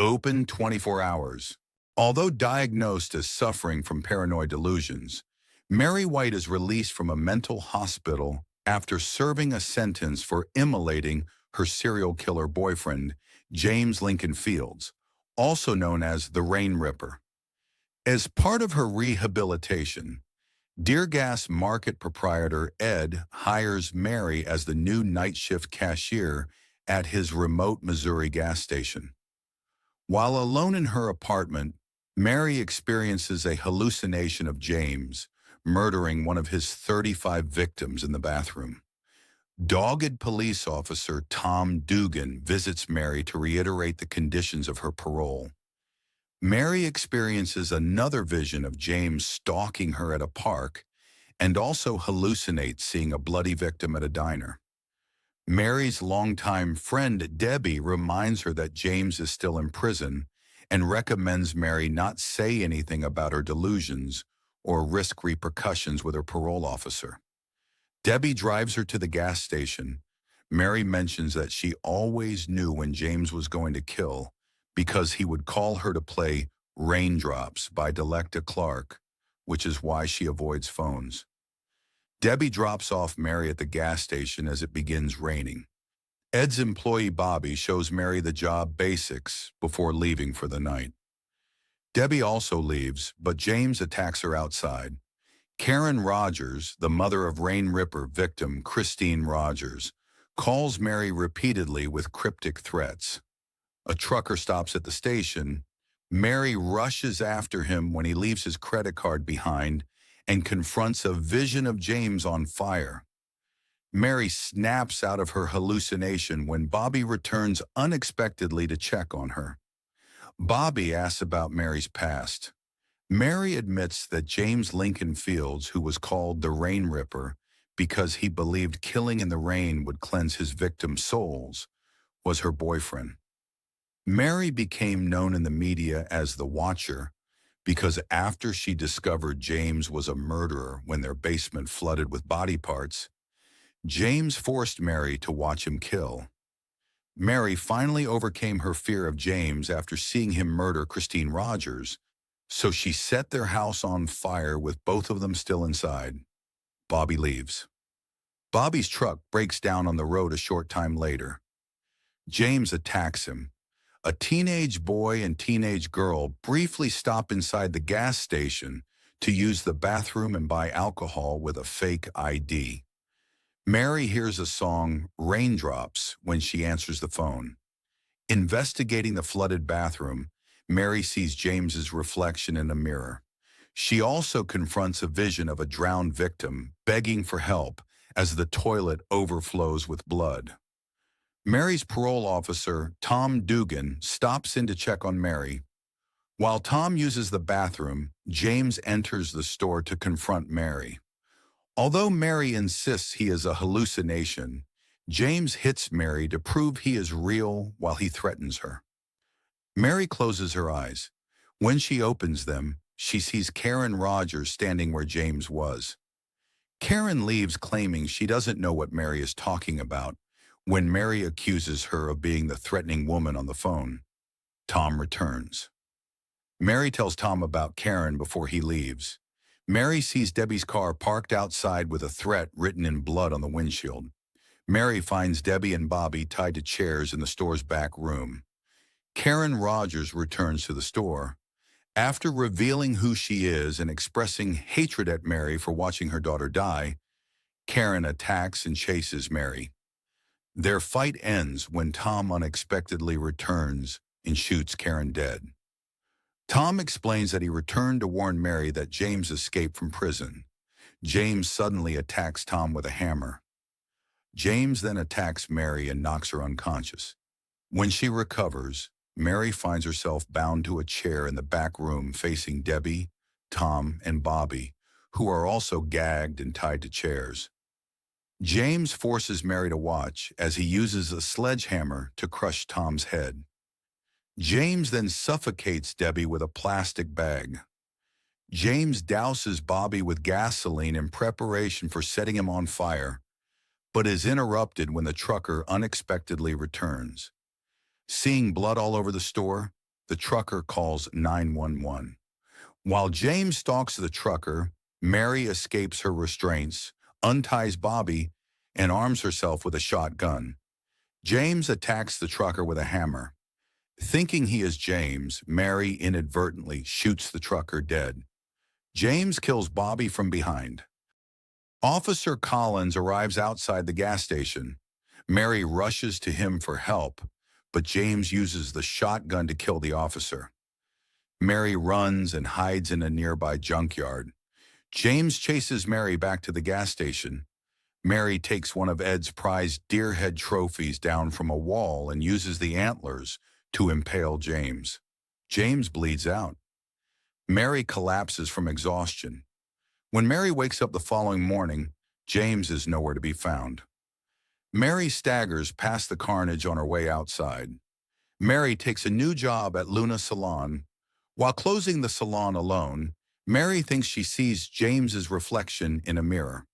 Open 24 hours. Although diagnosed as suffering from paranoid delusions, Mary White is released from a mental hospital after serving a sentence for immolating her serial killer boyfriend, James Lincoln Fields, also known as the Rain Ripper. As part of her rehabilitation, Dear Gas market proprietor Ed hires Mary as the new night shift cashier at his remote Missouri gas station. While alone in her apartment, Mary experiences a hallucination of James murdering one of his 35 victims in the bathroom. Dogged police officer Tom Dugan visits Mary to reiterate the conditions of her parole. Mary experiences another vision of James stalking her at a park and also hallucinates seeing a bloody victim at a diner. Mary's longtime friend Debbie reminds her that James is still in prison and recommends Mary not say anything about her delusions or risk repercussions with her parole officer. Debbie drives her to the gas station. Mary mentions that she always knew when James was going to kill because he would call her to play Raindrops by Delecta Clark, which is why she avoids phones. Debbie drops off Mary at the gas station as it begins raining. Ed's employee Bobby shows Mary the job basics before leaving for the night. Debbie also leaves, but James attacks her outside. Karen Rogers, the mother of Rain Ripper victim Christine Rogers, calls Mary repeatedly with cryptic threats. A trucker stops at the station. Mary rushes after him when he leaves his credit card behind and confronts a vision of James on fire. Mary snaps out of her hallucination when Bobby returns unexpectedly to check on her. Bobby asks about Mary's past. Mary admits that James Lincoln Fields, who was called the Rain Ripper because he believed killing in the rain would cleanse his victims' souls, was her boyfriend. Mary became known in the media as the Watcher because after she discovered James was a murderer when their basement flooded with body parts, James forced Mary to watch him kill. Mary finally overcame her fear of James after seeing him murder Christine Rogers, so she set their house on fire with both of them still inside. Bobby leaves. Bobby's truck breaks down on the road a short time later. James attacks him. A teenage boy and teenage girl briefly stop inside the gas station to use the bathroom and buy alcohol with a fake ID. Mary hears a song, Raindrops, when she answers the phone. Investigating the flooded bathroom, Mary sees James's reflection in a mirror. She also confronts a vision of a drowned victim begging for help as the toilet overflows with blood. Mary's parole officer, Tom Dugan, stops in to check on Mary. While Tom uses the bathroom, James enters the store to confront Mary. Although Mary insists he is a hallucination, James hits Mary to prove he is real while he threatens her. Mary closes her eyes. When she opens them, she sees Karen Rogers standing where James was. Karen leaves claiming she doesn't know what Mary is talking about when Mary accuses her of being the threatening woman on the phone. Tom returns. Mary tells Tom about Karen before he leaves. Mary sees Debbie's car parked outside with a threat written in blood on the windshield. Mary finds Debbie and Bobby tied to chairs in the store's back room. Karen Rogers returns to the store. After revealing who she is and expressing hatred at Mary for watching her daughter die, Karen attacks and chases Mary. Their fight ends when Tom unexpectedly returns and shoots Karen dead. Tom explains that he returned to warn Mary that James escaped from prison. James suddenly attacks Tom with a hammer. James then attacks Mary and knocks her unconscious. When she recovers, Mary finds herself bound to a chair in the back room facing Debbie, Tom, and Bobby, who are also gagged and tied to chairs. James forces Mary to watch as he uses a sledgehammer to crush Tom's head. James then suffocates Debbie with a plastic bag. James douses Bobby with gasoline in preparation for setting him on fire, but is interrupted when the trucker unexpectedly returns. Seeing blood all over the store, The trucker calls 911. While James stalks the trucker, Mary escapes her restraints, unties Bobby, and arms herself with a shotgun. James attacks the trucker with a hammer. Thinking he is James, Mary inadvertently shoots the trucker dead. James kills Bobby from behind. Officer Collins arrives outside the gas station. Mary rushes to him for help, but James uses the shotgun to kill the officer. Mary runs and hides in a nearby junkyard. James chases Mary back to the gas station. Mary takes one of Ed's prized deerhead trophies down from a wall and uses the antlers to impale James. James bleeds out. Mary collapses from exhaustion. When Mary wakes up the following morning, James is nowhere to be found. Mary staggers past the carnage on her way outside. Mary takes a new job at Luna Salon. While closing the salon alone, Mary thinks she sees James's reflection in a mirror.